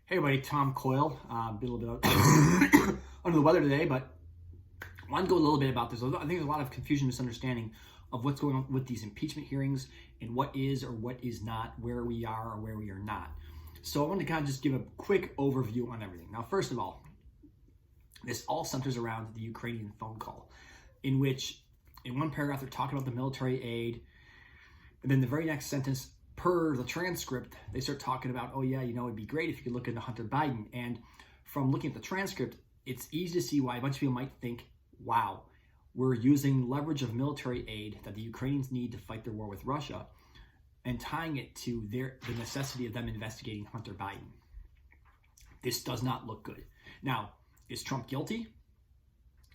Hey everybody, Tom Coyle. Been a little bit under the weather today, but I want to go a little bit about this. I think there's a lot of confusion, misunderstanding of what's going on with these impeachment hearings and what is or what is not, where we are or where we are not. So I want to kind of just give a quick overview on everything. Now, first of all, this all centers around the Ukrainian phone call, in which in one paragraph they're talking about the military aid, and then the very next sentence, per the transcript, they start talking about, oh yeah, it'd be great if you could look into Hunter Biden. And from looking at the transcript, it's easy to see why a bunch of people might think, wow, we're using leverage of military aid that the Ukrainians need to fight their war with Russia and tying it to the necessity of them investigating Hunter Biden. This does not look good. Now, is Trump guilty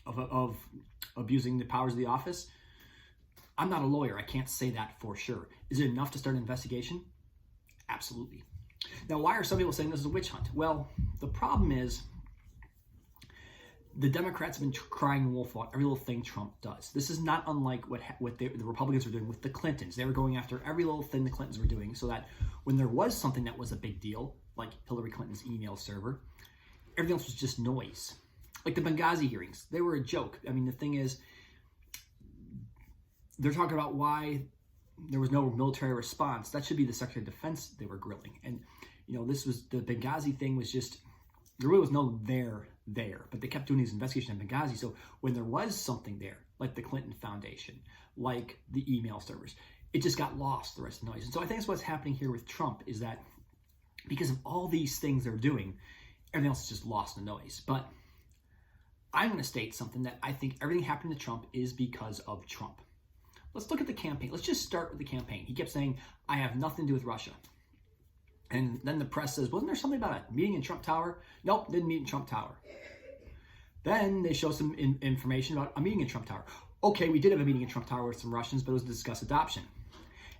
of abusing the powers of the office? I'm not a lawyer. I can't say that for sure. Is it enough to start an investigation? Absolutely. Now, why are some people saying this is a witch hunt? Well, the problem is the Democrats have been crying wolf on every little thing Trump does. This is not unlike what the Republicans were doing with the Clintons. They were going after every little thing the Clintons were doing so that when there was something that was a big deal, like Hillary Clinton's email server, everything else was just noise. Like the Benghazi hearings, they were a joke. I mean, the thing is, they're talking about why there was no military response. That should be the Secretary of Defense they were grilling. And, this was, the Benghazi thing was just, there really was no there, but they kept doing these investigations in Benghazi. So when there was something there, like the Clinton Foundation, like the email servers, it just got lost, the rest of the noise. And so I think that's what's happening here with Trump, is that because of all these things they're doing, everything else is just lost in the noise. But I'm going to state something that I think everything happening to Trump is because of Trump. Let's look at the campaign. Let's just start with the campaign. He kept saying, I have nothing to do with Russia. And then the press says, wasn't there something about a meeting in Trump Tower? Nope, didn't meet in Trump Tower. Then they show some information about a meeting in Trump Tower. Okay, we did have a meeting in Trump Tower with some Russians, but it was to discuss adoption.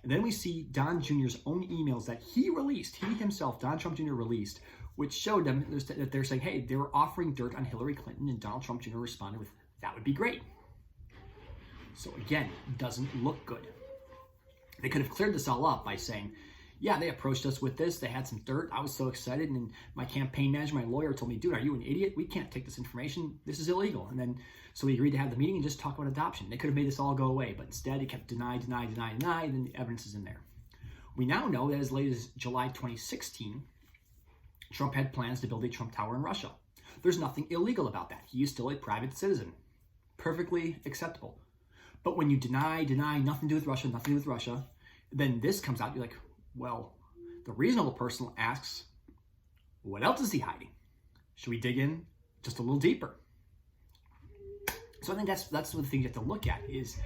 And then we see Don Jr.'s own emails that he released, he himself, Don Trump Jr. released, which showed them that they're saying, hey, they were offering dirt on Hillary Clinton, and Donald Trump Jr. responded with, that would be great. So again, doesn't look good. They could have cleared this all up by saying, yeah, they approached us with this. They had some dirt. I was so excited. And my campaign manager, my lawyer told me, dude, are you an idiot? We can't take this information. This is illegal. And then, so we agreed to have the meeting and just talk about adoption. They could have made this all go away, but instead he kept deny, and then the evidence is in there. We now know that as late as July 2016, Trump had plans to build a Trump Tower in Russia. There's nothing illegal about that. He is still a private citizen. Perfectly acceptable. But when you deny, nothing to do with Russia, then this comes out, you're like, well, the reasonable person asks, what else is he hiding? Should we dig in just a little deeper? So I think that's the thing you have to look at is,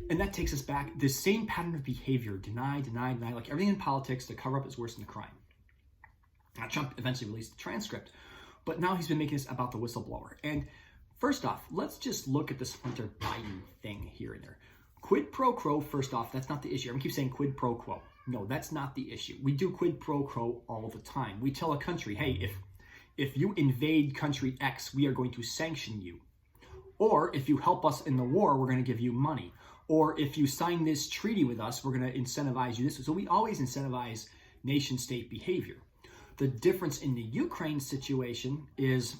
and that takes us back, the same pattern of behavior, deny, like everything in politics, the cover-up is worse than the crime. Now, Trump eventually released the transcript, but now he's been making this about the whistleblower. And first off, let's just look at this Hunter Biden thing here and there. Quid pro quo, first off, that's not the issue. Everyone keeps saying quid pro quo. No, that's not the issue. We do quid pro quo all the time. We tell a country, hey, if you invade country X, we are going to sanction you. Or if you help us in the war, we're going to give you money. Or if you sign this treaty with us, we're going to incentivize you this. So we always incentivize nation-state behavior. The difference in the Ukraine situation is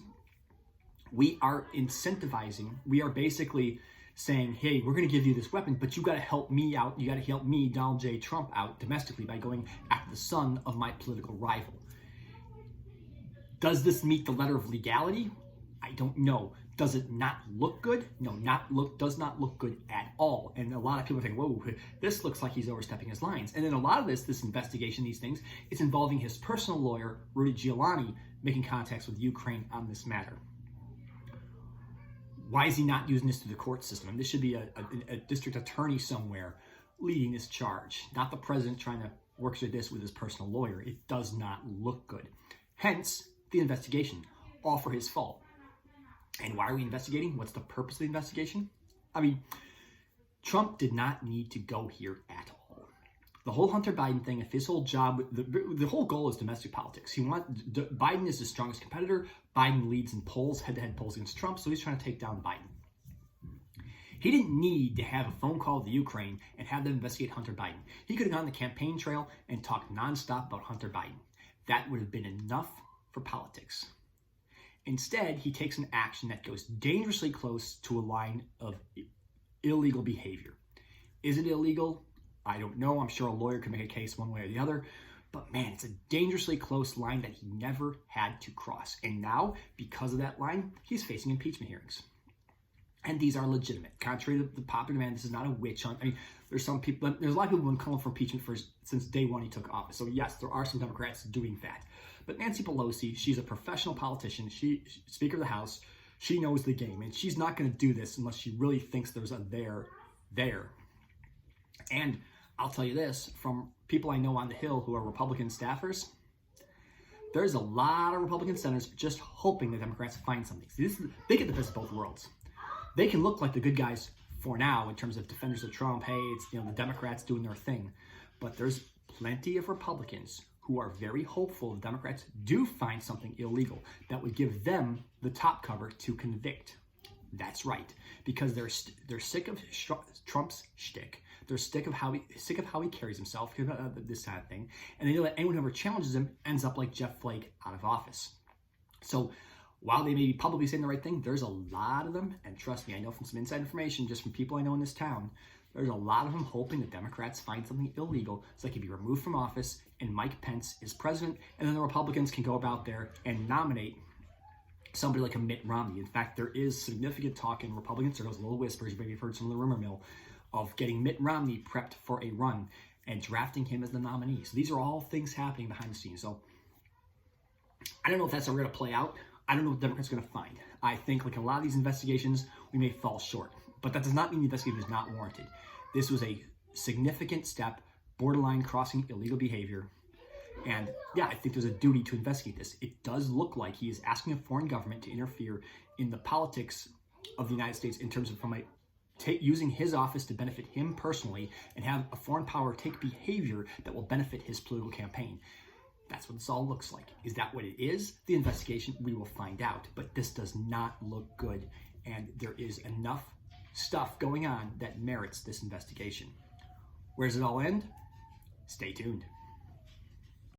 we are incentivizing, we are basically saying, hey, we're going to give you this weapon, but you got to help me out. You got to help me, Donald J. Trump, out domestically by going after the son of my political rival. Does this meet the letter of legality? I don't know. Does it not look good? No, does not look good at all. And a lot of people think, whoa, this looks like he's overstepping his lines. And then a lot of this investigation, these things, it's involving his personal lawyer, Rudy Giuliani, making contacts with Ukraine on this matter. Why is he not using this through the court system? And this should be a district attorney somewhere leading this charge, not the president trying to work through this with his personal lawyer. It does not look good. Hence, the investigation, all for his fault. And why are we investigating? What's the purpose of the investigation? I mean, Trump did not need to go here at all. The whole Hunter Biden thing, if his whole job, the whole goal is domestic politics. Biden is the strongest competitor. Biden leads in polls, head-to-head polls against Trump, so he's trying to take down Biden. He didn't need to have a phone call to Ukraine and have them investigate Hunter Biden. He could have gone on the campaign trail and talked nonstop about Hunter Biden. that would have been enough for politics. Instead, he takes an action that goes dangerously close to a line of illegal behavior. Is it illegal? I don't know. I'm sure a lawyer can make a case one way or the other. But man, it's a dangerously close line that he never had to cross. And now, because of that line, he's facing impeachment hearings. And these are legitimate. Contrary to the popular demand, this is not a witch hunt. I mean, there's a lot of people who've been calling for impeachment since day one he took office. So yes, there are some Democrats doing that. But Nancy Pelosi, she's a professional politician. She's Speaker of the House. She knows the game. And she's not going to do this unless she really thinks there's a there. And I'll tell you this, from people I know on the Hill who are Republican staffers, there's a lot of Republican senators just hoping the Democrats find something. See, they get the best of both worlds. They can look like the good guys for now in terms of defenders of Trump. Hey, it's the Democrats doing their thing. But there's plenty of Republicans who are very hopeful the Democrats do find something illegal that would give them the top cover to convict. That's right, because they're sick of Trump's shtick. They're sick of how he carries himself, this kind of thing, and they know that anyone who ever challenges him ends up like Jeff Flake out of office. So while they may be publicly saying the right thing, there's a lot of them, and trust me, I know from some inside information, just from people I know in this town, there's a lot of them hoping the Democrats find something illegal so they can be removed from office and Mike Pence is president, and then the Republicans can go about there and nominate somebody like a Mitt Romney. In fact, there is significant talk in Republican circles, little whispers, maybe you've heard some of the rumor mill, of getting Mitt Romney prepped for a run and drafting him as the nominee. So these are all things happening behind the scenes. So I don't know if that's ever going to play out. I don't know what the Democrats are going to find. I think like a lot of these investigations, we may fall short. But that does not mean the investigation is not warranted. This was a significant step, borderline crossing illegal behavior. And yeah, I think there's a duty to investigate this. It does look like he is asking a foreign government to interfere in the politics of the United States in terms of using his office to benefit him personally and have a foreign power take behavior that will benefit his political campaign. That's what this all looks like. Is that what it is? The investigation, we will find out. But this does not look good. And there is enough stuff going on that merits this investigation. Where does it all end? Stay tuned.